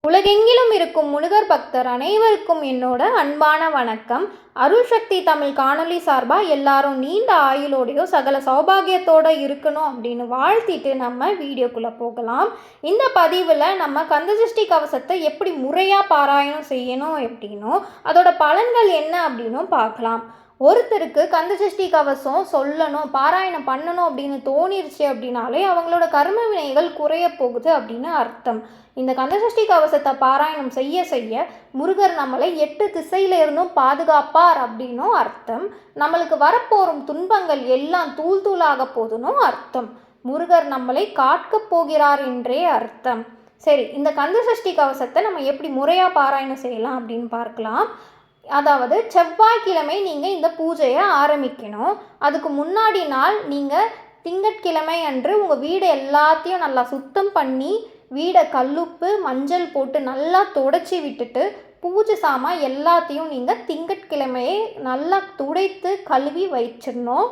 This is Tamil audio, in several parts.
உலகெங்கிலும் இருக்கும் முருகர் பக்தர் அனைவருக்கும் என்னோட அன்பான வணக்கம். அருள் சக்தி தமிழ் காணொலி சார்பாக எல்லாரும் நீண்ட ஆயுளோடையோ சகல சௌபாகியத்தோடு இருக்கணும் அப்படின்னு வாழ்த்திட்டு நம்ம வீடியோக்குள்ளே போகலாம். இந்த பதிவில் நம்ம கந்தசஷ்டி கவசத்தை எப்படி முறையாக பாராயணம் செய்யணும் அப்படின்னும் அதோட பலன்கள் என்ன அப்படின்னும் பார்க்கலாம். ஒருத்தருக்கு கந்தசஷ்டி கவசம் சொல்லணும், பாராயணம் பண்ணணும் அப்படின்னு தோணிருச்சு அப்படின்னாலே அவங்களோட கர்ம வினைகள் குறைய போகுது அப்படின்னு அர்த்தம். இந்த கந்தசஷ்டி கவசத்தை பாராயணம் செய்ய செய்ய முருகர் நம்மளை 8 திசையில இருந்தும் பாதுகாப்பார் அப்படின்னும் அர்த்தம். நம்மளுக்கு வரப்போறும் துன்பங்கள் எல்லாம் தூள் தூளாக போதுனும் அர்த்தம். முருகர் நம்மளை காக்கப் போகிறார் என்றே அர்த்தம். சரி, இந்த கந்தசஷ்டி கவசத்தை நம்ம எப்படி முறையாக பாராயணம் செய்யலாம் அப்படின்னு பார்க்கலாம். அதாவது செவ்வாய்க்கிழமை நீங்கள் இந்த பூஜையை ஆரம்பிக்கணும். அதுக்கு முன்னாடி நாள் நீங்கள் திங்கட்கிழமை அன்று உங்கள் வீடு எல்லாத்தையும் நல்லா சுத்தம் பண்ணி வீடை கல்லுப்பு மஞ்சள் போட்டு நல்லா துடைச்சி விட்டுட்டு பூஜை சாமான் எல்லாத்தையும் நீங்கள் திங்கட்கிழமையே நல்லா துடைத்து கழுவி வச்சிடணும்.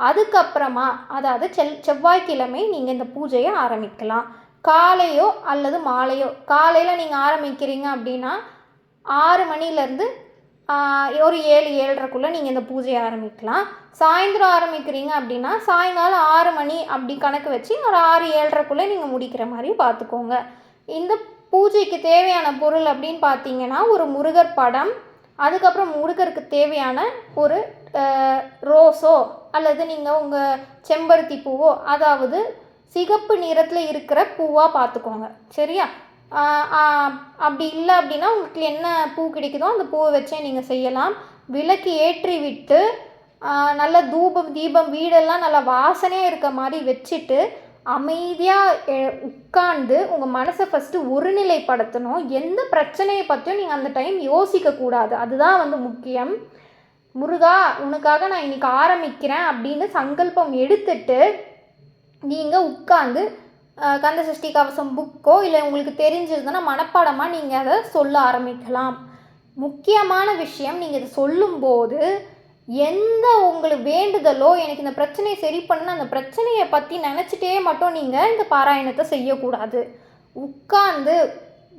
அதுக்கப்புறமா அதாவது செவ்வாய்க்கிழமை நீங்கள் இந்த பூஜையை ஆரம்பிக்கலாம். காலையோ அல்லது மாலையோ, காலையில் நீங்கள் ஆரம்பிக்கிறீங்க அப்படின்னா 6 மணிலேருந்து ஒரு 7-7:30 நீங்கள் இந்த பூஜையை ஆரம்பிக்கலாம். சாயந்தரம் ஆரம்பிக்கிறீங்க அப்படின்னா சாயங்காலம் 6 மணி அப்படி கணக்கு வச்சு ஒரு 6-7:30 நீங்கள் முடிக்கிற மாதிரி பார்த்துக்கோங்க. இந்த பூஜைக்கு தேவையான பொருள் அப்படின்னு பார்த்தீங்கன்னா ஒரு முருகர் படம், அதுக்கப்புறம் முருகருக்கு தேவையான ஒரு ரோஸோ அல்லது நீங்கள் உங்கள் செம்பருத்தி பூவோ, அதாவது சிகப்பு நிறத்தில் இருக்கிற பூவாக பார்த்துக்கோங்க. சரியா? அப்படி இல்லை அப்படின்னா உங்களுக்கு என்ன பூ கிடைக்குதோ அந்த பூவை வச்சே நீங்கள் செய்யலாம். விளக்கு ஏற்றி விட்டு நல்ல தீபம் வீடெல்லாம் நல்லா வாசனையாக இருக்க மாதிரி வச்சுட்டு அமைதியாக உட்கார்ந்து உங்கள் மனசை ஃபஸ்ட்டு ஒருநிலைப்படுத்தணும். எந்த பிரச்சனையை பற்றியும் நீங்கள் அந்த டைம் யோசிக்கக்கூடாது. அதுதான் முக்கியம். முருகா, உனக்காக நான் இன்றைக்கி ஆரம்பிக்கிறேன் அப்படின்னு சங்கல்பம் எடுத்துட்டு நீங்கள் உட்கார்ந்து கந்தசஷ்டி கவசம் புக்கோ இல்லை உங்களுக்கு தெரிஞ்சிருந்ததுன்னா மனப்பாடமாக நீங்கள் அதை சொல்ல ஆரம்பிக்கலாம். முக்கியமான விஷயம், நீங்கள் இதை சொல்லும்போது எந்த உங்களுக்கு வேண்டுதலோ எனக்கு இந்த பிரச்சனையை சரி பண்ண அந்த பிரச்சனையை பற்றி நினச்சிட்டே மட்டும் நீங்கள் இந்த பாராயணத்தை செய்யக்கூடாது. உட்கார்ந்து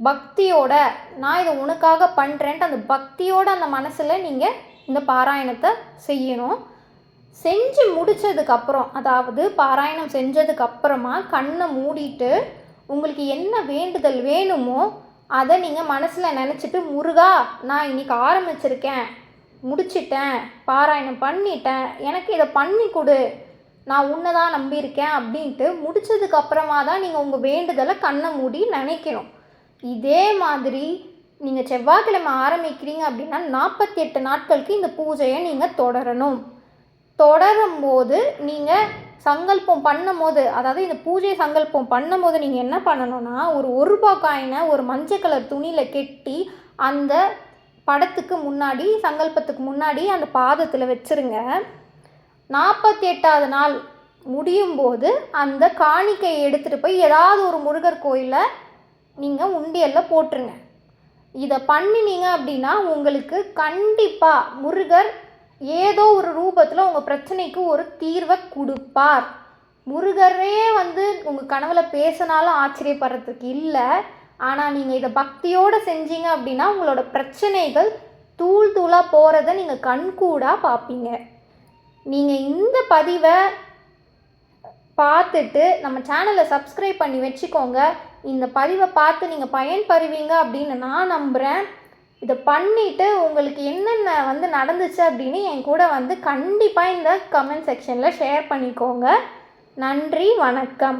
பக்தியோட நான் இதை உனக்காக பண்ணுறேன்ட்டு அந்த பக்தியோடு அந்த மனசில் நீங்கள் இந்த பாராயணத்தை செய்யணும். செஞ்சு முடித்ததுக்கப்புறம், அதாவது பாராயணம் செஞ்சதுக்கப்புறமா கண்ணை மூடிட்டு உங்களுக்கு என்ன வேண்டுதல் வேணுமோ அதை நீங்கள் மனசில் நினச்சிட்டு, முருகா, நான் இன்றைக்கி ஆரம்பிச்சிருக்கேன், முடிச்சிட்டேன், பாராயணம் பண்ணிட்டேன், எனக்கு இதை பண்ணி கொடு, நான் உன்னை தான் நம்பியிருக்கேன் அப்படின்ட்டு முடித்ததுக்கப்புறமா தான் நீங்கள் உங்கள் வேண்டுதலை கண்ணை மூடி நினைக்கணும். இதே மாதிரி நீங்கள் செவ்வாய்க்கிழமை ஆரம்பிக்கிறீங்க அப்படின்னா 48 நாட்களுக்கு இந்த பூஜையை நீங்கள் தொடரும்போது நீங்கள் சங்கல்பம் பண்ணும்போது, அதாவது இந்த பூஜை சங்கல்பம் பண்ணும்போது நீங்கள் என்ன பண்ணணும்னா ஒரு ரூபாய் காயினை ஒரு மஞ்சள் கலர் துணியில் கெட்டி அந்த படத்துக்கு முன்னாடி சங்கல்பத்துக்கு முன்னாடி அந்த பாதத்தில் வச்சுருங்க. 48வது நாள் முடியும் போது அந்த காணிக்கையை எடுத்துகிட்டு போய் ஏதாவது ஒரு முருகர் கோயிலில் நீங்கள் உண்டியலில் போட்டுருங்க. இதை பண்ணினீங்க அப்படின்னா உங்களுக்கு கண்டிப்பாக முருகர் ஏதோ ஒரு ரூபத்தில் உங்கள் பிரச்சனைக்கு ஒரு தீர்வை கொடுப்பார். முருகரே உங்கள் கனவுல பேசினாலும் ஆச்சரியப்படுறதுக்கு இல்லை. ஆனால் நீங்கள் இதை பக்தியோடு செஞ்சீங்க அப்படின்னா உங்களோட பிரச்சனைகள் தூள் தூளாக போகிறத நீங்கள் கண்கூடாக பார்ப்பீங்க. நீங்கள் இந்த பதிவை பார்த்துட்டு நம்ம சேனலை சப்ஸ்கிரைப் பண்ணி வச்சுக்கோங்க. இந்த பதிவை பார்த்து நீங்கள் பயன்பெறுவீங்க அப்படின்னு நான் நம்புகிறேன். இதை பண்ணிவிட்டு உங்களுக்கு என்னென்ன நடந்துச்சு அப்படின்னு என் கூட கண்டிப்பாக இந்த கமெண்ட் செக்ஷனில் ஷேர் பண்ணிக்கோங்க. நன்றி, வணக்கம்.